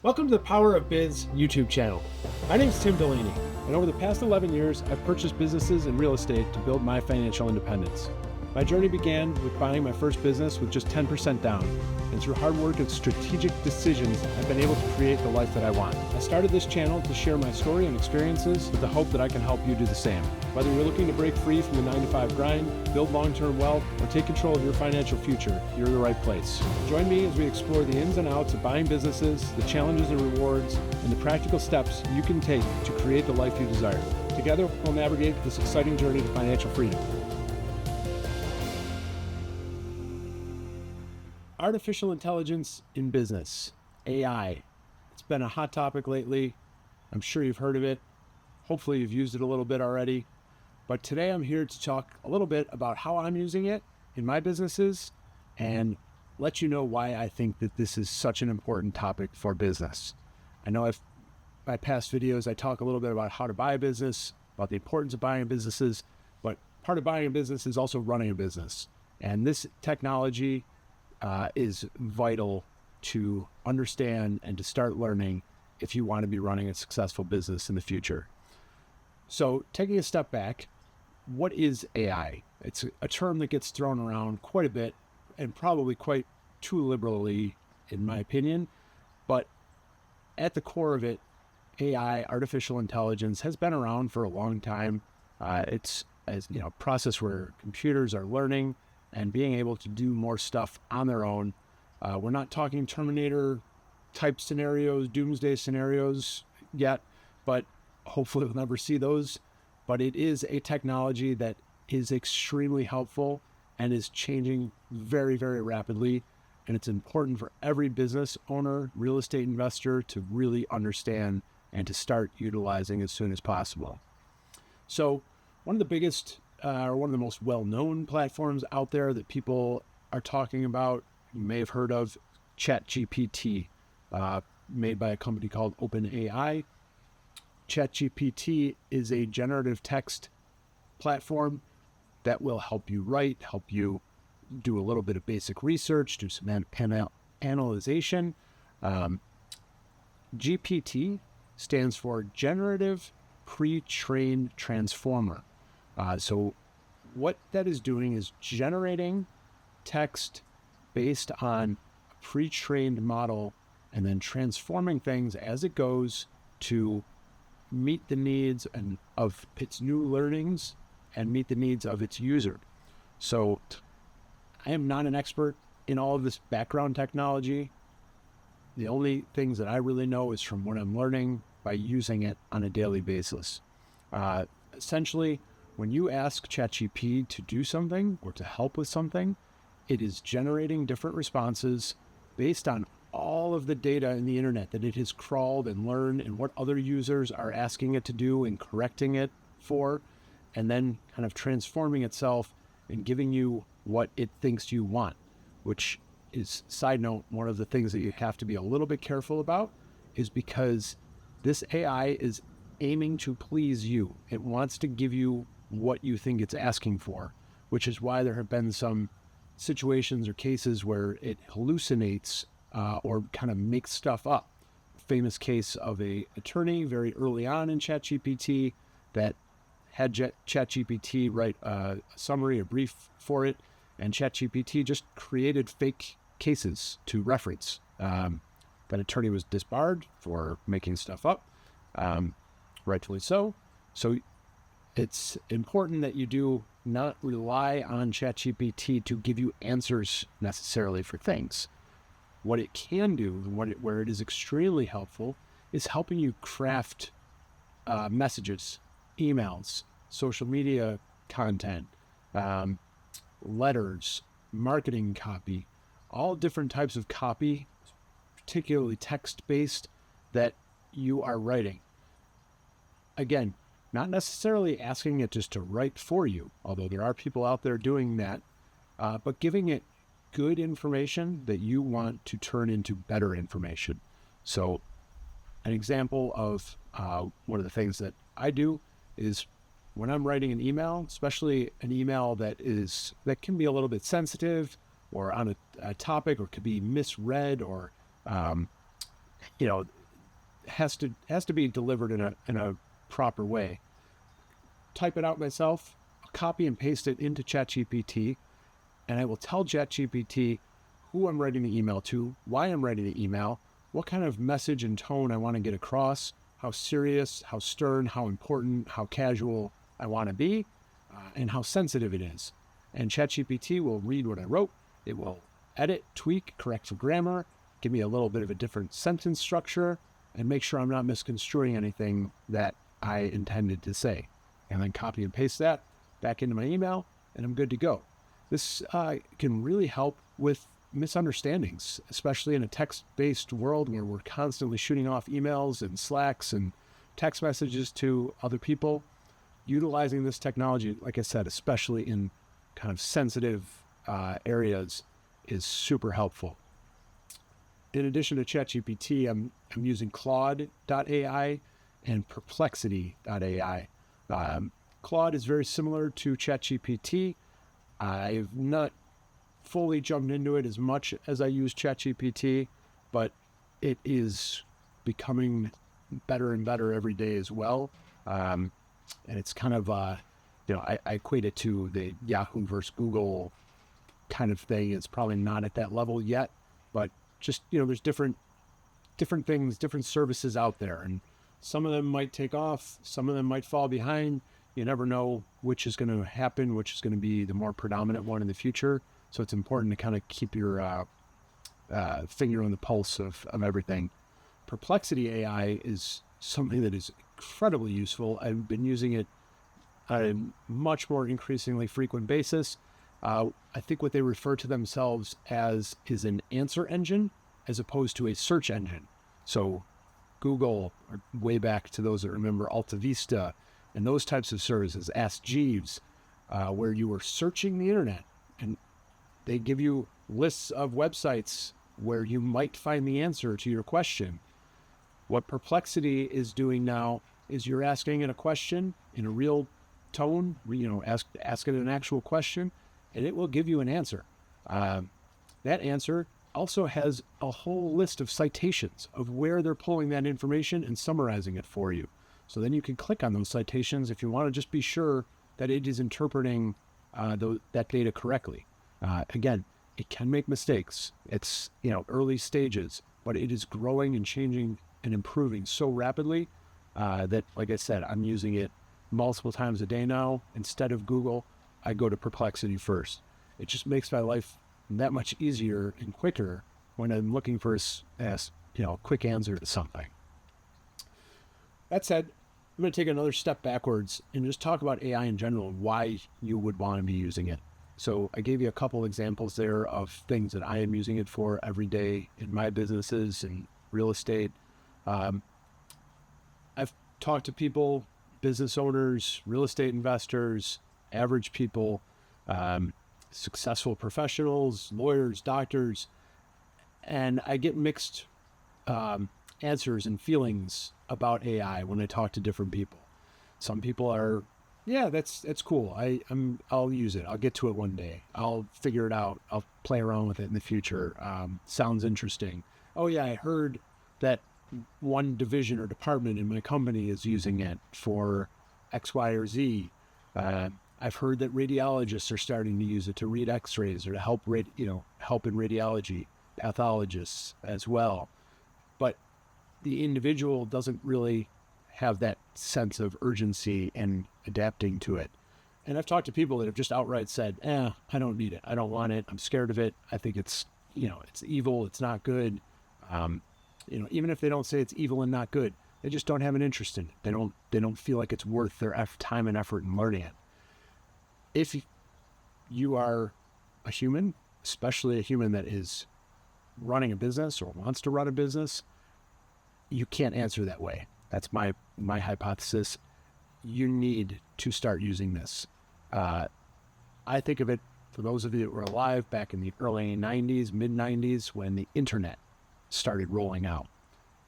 Welcome to the Power of Biz YouTube channel. My name is Tim Delaney, and over the past 11 years, I've purchased businesses and real estate to build my financial independence. My journey began with buying my first business with just 10% down, and through hard work and strategic decisions, I've been able to create the life that I want. I started this channel to share my story and experiences with the hope that I can help you do the same. Whether you're looking to break free from the 9-to-5 grind, build long-term wealth, or take control of your financial future, you're in the right place. Join me as we explore the ins and outs of buying businesses, the challenges and rewards, and the practical steps you can take to create the life you desire. Together, we'll navigate this exciting journey to financial freedom. Artificial intelligence in business, AI. It's been a hot topic lately. I'm sure you've heard of it. Hopefully you've used it a little bit already. But today I'm here to talk a little bit about how I'm using it in my businesses and let you know why I think that this is such an important topic for business. I know my past videos, I talk a little bit about how to buy a business, about the importance of buying businesses, but part of buying a business is also running a business. And this technology is vital to understand and to start learning if you want to be running a successful business in the future. So taking a step back, what is AI? It's a term that gets thrown around quite a bit and probably quite too liberally, in my opinion. But at the core of it, AI, artificial intelligence, has been around for a long time. It's a process where computers are learning and being able to do more stuff on their own. We're not talking Terminator type scenarios, doomsday scenarios yet, but hopefully we'll never see those. But it is a technology that is extremely helpful and is changing very, very rapidly. And it's important for every business owner, real estate investor to really understand and to start utilizing as soon as possible. So one of the biggest one of the most well-known platforms out there that people are talking about, you may have heard of, ChatGPT, made by a company called OpenAI. ChatGPT is a generative text platform that will help you write, help you do a little bit of basic research, do some analyzation. GPT stands for Generative Pre-trained Transformer. So what that is doing is generating text based on a pre-trained model and then transforming things as it goes to meet the needs of its new learnings and meet the needs of its user. So I am not an expert in all of this background technology. The only things that I really know is from what I'm learning by using it on a daily basis. Essentially, when you ask ChatGPT to do something or to help with something, it is generating different responses based on all of the data in the internet that it has crawled and learned and what other users are asking it to do and correcting it for, and then kind of transforming itself and giving you what it thinks you want, which is, side note, one of the things that you have to be a little bit careful about is because this AI is aiming to please you. It wants to give you what you think it's asking for, which is why there have been some situations or cases where it hallucinates or kind of makes stuff up. Famous case of a attorney very early on in ChatGPT that had ChatGPT write a summary, a brief for it, and ChatGPT just created fake cases to reference. That attorney was disbarred for making stuff up, rightfully so. So it's important that you do not rely on ChatGPT to give you answers necessarily for things. What it can do, and where it is extremely helpful, is helping you craft messages, emails, social media content, letters, marketing copy, all different types of copy, particularly text-based, that you are writing. Again, not necessarily asking it just to write for you, although there are people out there doing that, but giving it good information that you want to turn into better information. So an example of one of the things that I do is when I'm writing an email, especially an email that can be a little bit sensitive or on a topic or could be misread or you know, has to be delivered in a proper way. Type it out myself, I'll copy and paste it into ChatGPT, and I will tell ChatGPT who I'm writing the email to, why I'm writing the email, what kind of message and tone I want to get across, how serious, how stern, how important, how casual I want to be, and how sensitive it is. And ChatGPT will read what I wrote. It will edit, tweak, correct for grammar, give me a little bit of a different sentence structure, and make sure I'm not misconstruing anything that I intended to say. And then copy and paste that back into my email, and I'm good to go. This can really help with misunderstandings, especially in a text-based world where we're constantly shooting off emails and Slacks and text messages to other people. Utilizing this technology, like I said, especially in kind of sensitive areas, is super helpful. In addition to ChatGPT, I'm using Claude.ai and Perplexity.ai. Claude is very similar to ChatGPT. I've not fully jumped into it as much as I use ChatGPT, but it is becoming better and better every day as well. And it's kind of, I equate it to the Yahoo versus Google kind of thing. It's probably not at that level yet, but just, there's different things, different services out there, and some of them might take off, some of them might fall behind. You never know which is going to happen, which is going to be the more predominant one in the future. So it's important to kind of keep your finger on the pulse of everything. Perplexity AI is something that is incredibly useful. I've been using it on a much more increasingly frequent basis. I think what they refer to themselves as is an answer engine as opposed to a search engine. So Google, or way back to those that remember Alta Vista and those types of services, Ask Jeeves, where you were searching the internet and they give you lists of websites where you might find the answer to your question. What Perplexity is doing now is you're asking it a question in a real tone, ask it an actual question, and it will give you an answer. That answer also has a whole list of citations of where they're pulling that information and summarizing it for you. So then you can click on those citations if you want to just be sure that it is interpreting that data correctly. Again, it can make mistakes. It's, early stages, but it is growing and changing and improving so rapidly that, like I said, I'm using it multiple times a day now. Instead of Google, I go to Perplexity first. It just makes my life that much easier and quicker when I'm looking for a quick answer to something. That said, I'm going to take another step backwards and just talk about AI in general and why you would want to be using it. So I gave you a couple examples there of things that I am using it for every day in my businesses and real estate. I've talked to people, business owners, real estate investors, average people, successful professionals, lawyers, doctors, and I get mixed answers and feelings about AI when I talk to different people. Some people are, yeah, that's cool. I'll use it. I'll get to it one day. I'll figure it out. I'll play around with it in the future. Sounds interesting. Oh yeah, I heard that one division or department in my company is using it for X, Y, or Z. I've heard that radiologists are starting to use it to read X-rays or to help help in radiology, pathologists as well. But the individual doesn't really have that sense of urgency and adapting to it. And I've talked to people that have just outright said, I don't need it. I don't want it. I'm scared of it. I think it's, it's evil. It's not good. Even if they don't say it's evil and not good, they just don't have an interest in it. They don't feel like it's worth their time and effort in learning it. If you are a human, especially a human that is running a business or wants to run a business, you can't answer that way. That's my hypothesis. You need to start using this. I think of it, for those of you that were alive back in the early 90s, mid 90s, when the internet started rolling out.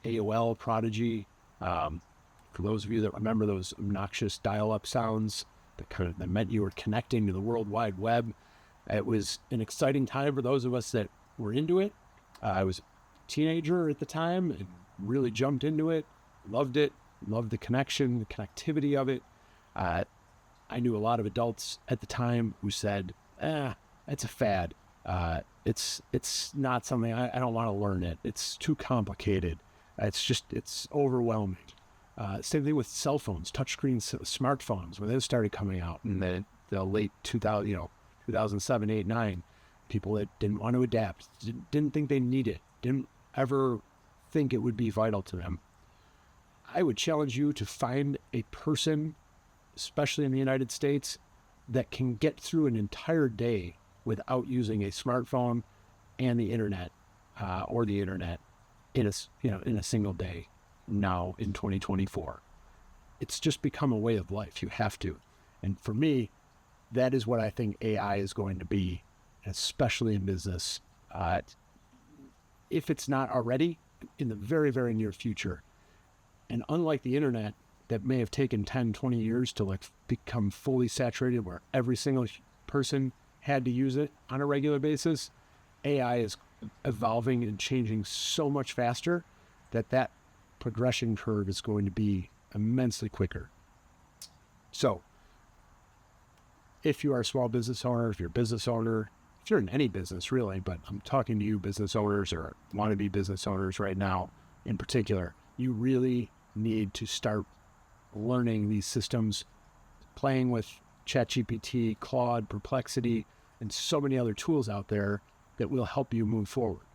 AOL, Prodigy, for those of you that remember those obnoxious dial-up sounds that meant you were connecting to the World Wide Web. It was an exciting time for those of us that were into it. I was a teenager at the time, and really jumped into it, loved the connection, the connectivity of it. I knew a lot of adults at the time who said, it's a fad. It's not something, I don't want to learn it. It's too complicated. It's overwhelming. Same thing with cell phones, touchscreen smartphones, when those started coming out in the late 2007, 8, 9. People that didn't want to adapt, didn't think they need it, didn't ever think it would be vital to them. I would challenge you to find a person, especially in the United States, that can get through an entire day without using a smartphone and the internet, or the internet in a single day now in 2024. It's just become a way of life. You have to. And for me, that is what I think AI is going to be, especially in business. If it's not already, in the very, very near future. And unlike the internet, that may have taken 10, 20 years to become fully saturated, where every single person had to use it on a regular basis, AI is evolving and changing so much faster that progression curve is going to be immensely quicker. So if you are a small business owner, if you're a business owner, if you're in any business really, but I'm talking to you business owners or wannabe business owners right now in particular, you really need to start learning these systems, playing with ChatGPT, Claude, Perplexity, and so many other tools out there that will help you move forward.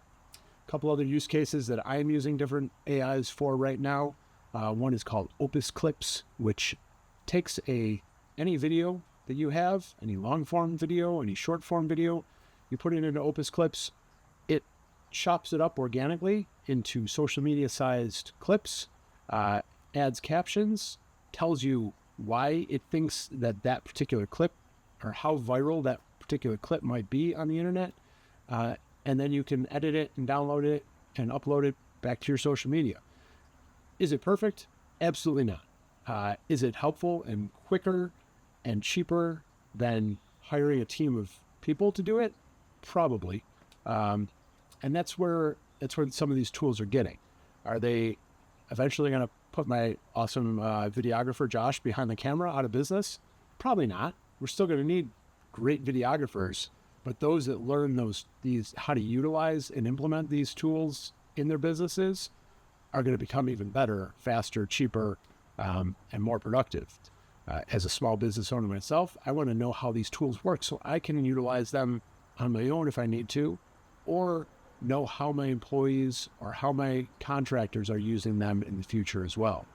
A couple other use cases that I'm using different AIs for right now. One is called Opus Clips, which takes any video that you have, any long form video, any short form video, you put it into Opus Clips, it chops it up organically into social media sized clips, adds captions, tells you why it thinks that particular clip or how viral that particular clip might be on the internet. And then you can edit it and download it and upload it back to your social media. Is it perfect? Absolutely not. Is it helpful and quicker and cheaper than hiring a team of people to do it? Probably. And that's where some of these tools are getting. Are they eventually going to put my awesome videographer Josh behind the camera out of business? Probably not. We're still going to need great videographers, but those that learn how to utilize and implement these tools in their businesses are going to become even better, faster, cheaper, and more productive. As a small business owner myself, I want to know how these tools work so I can utilize them on my own if I need to, or know how my employees or how my contractors are using them in the future as well.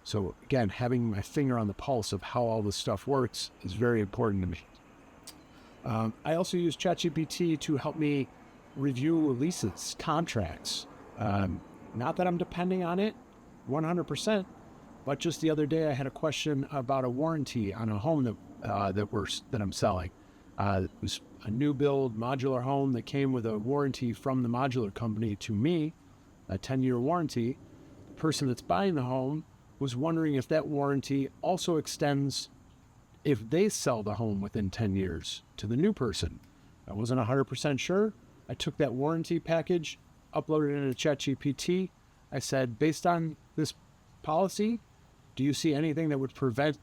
So again, having my finger on the pulse of how all this stuff works is very important to me. I also use ChatGPT to help me review leases, contracts. Not that I'm depending on it 100%, but just the other day I had a question about a warranty on a home that I'm selling. It was a new build modular home that came with a warranty from the modular company to me, a 10-year warranty. The person that's buying the home was wondering if that warranty also extends if they sell the home within 10 years to the new person. I wasn't 100% sure. I took that warranty package, uploaded it into ChatGPT. I said, based on this policy, do you see anything that would prevent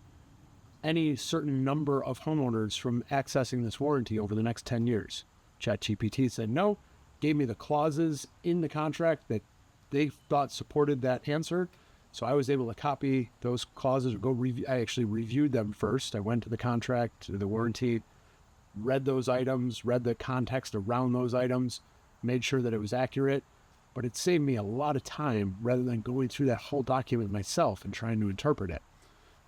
any certain number of homeowners from accessing this warranty over the next 10 years? ChatGPT said no, gave me the clauses in the contract that they thought supported that answer. So I was able to copy those clauses, I actually reviewed them first. I went to the contract, to the warranty, read those items, read the context around those items, made sure that it was accurate. But it saved me a lot of time rather than going through that whole document myself and trying to interpret it.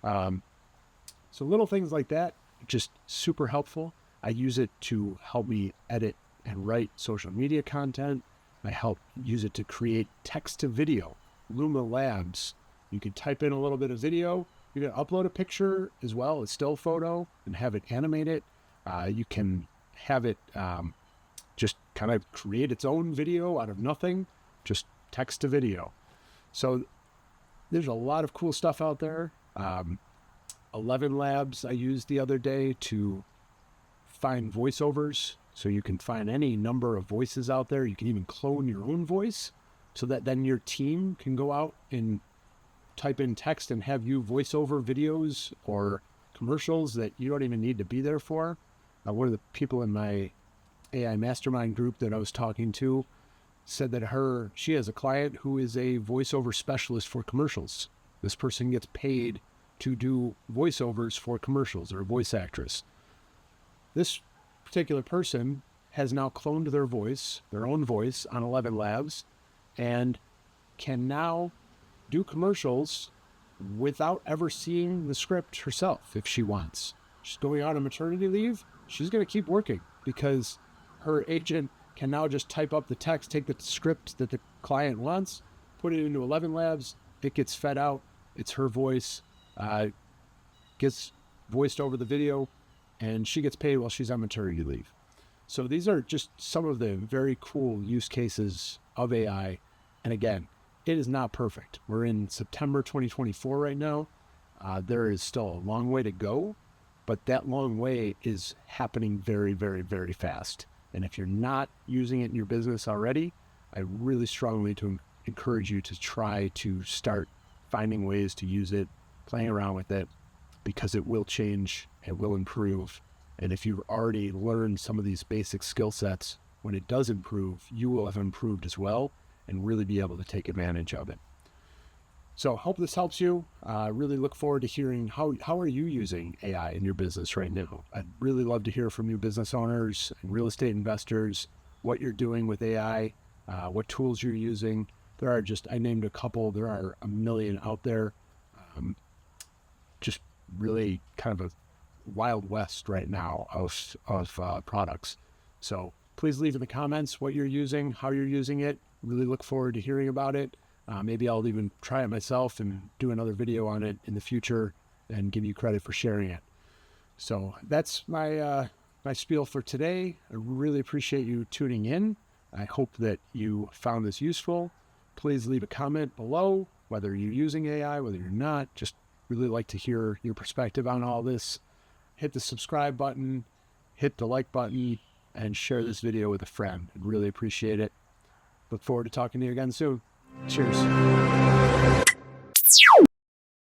So little things like that, just super helpful. I use it to help me edit and write social media content. I use it to create text to video. Luma Labs. You can type in a little bit of video. You can upload a picture as well, a still photo, and have it animate it. You can have it just kind of create its own video out of nothing, just text to video. So there's a lot of cool stuff out there. 11 Labs I used the other day to find voiceovers. So you can find any number of voices out there. You can even clone your own voice. so that then your team can go out and type in text and have you voice over videos or commercials that you don't even need to be there for. One of the people in my AI mastermind group that I was talking to said that she has a client who is a voiceover specialist for commercials. This person gets paid to do voiceovers for commercials, or a voice actress. This particular person has now cloned their own voice on 11 Labs, and can now do commercials without ever seeing the script herself if she wants. She's going out on maternity leave. She's going to keep working because her agent can now just type up the text, take the script that the client wants, put it into 11 Labs. It gets fed out. It's her voice, gets voiced over the video, and she gets paid while she's on maternity leave. So these are just some of the very cool use cases of AI. And again, it is not perfect. We're in September 2024 right now. There is still a long way to go, but that long way is happening very, very, very fast. And if you're not using it in your business already, I really strongly encourage you to try to start finding ways to use it, playing around with it, because it will change, it will improve. And if you've already learned some of these basic skill sets, when it does improve, you will have improved as well and really be able to take advantage of it. So hope this helps you. Really look forward to hearing how are you using AI in your business right now. I'd really love to hear from you business owners and real estate investors, what you're doing with AI, what tools you're using. I named a couple, there are a million out there. Just really kind of a wild west right now of products. So please leave in the comments what you're using, how you're using it. Really look forward to hearing about it. Maybe I'll even try it myself and do another video on it in the future and give you credit for sharing it. So that's my spiel for today. I really appreciate you tuning in. I hope that you found this useful. Please leave a comment below, whether you're using AI, whether you're not. Just really like to hear your perspective on all this. Hit the subscribe button, hit the like button, and share this video with a friend. I'd really appreciate it. Look forward to talking to you again soon. Cheers.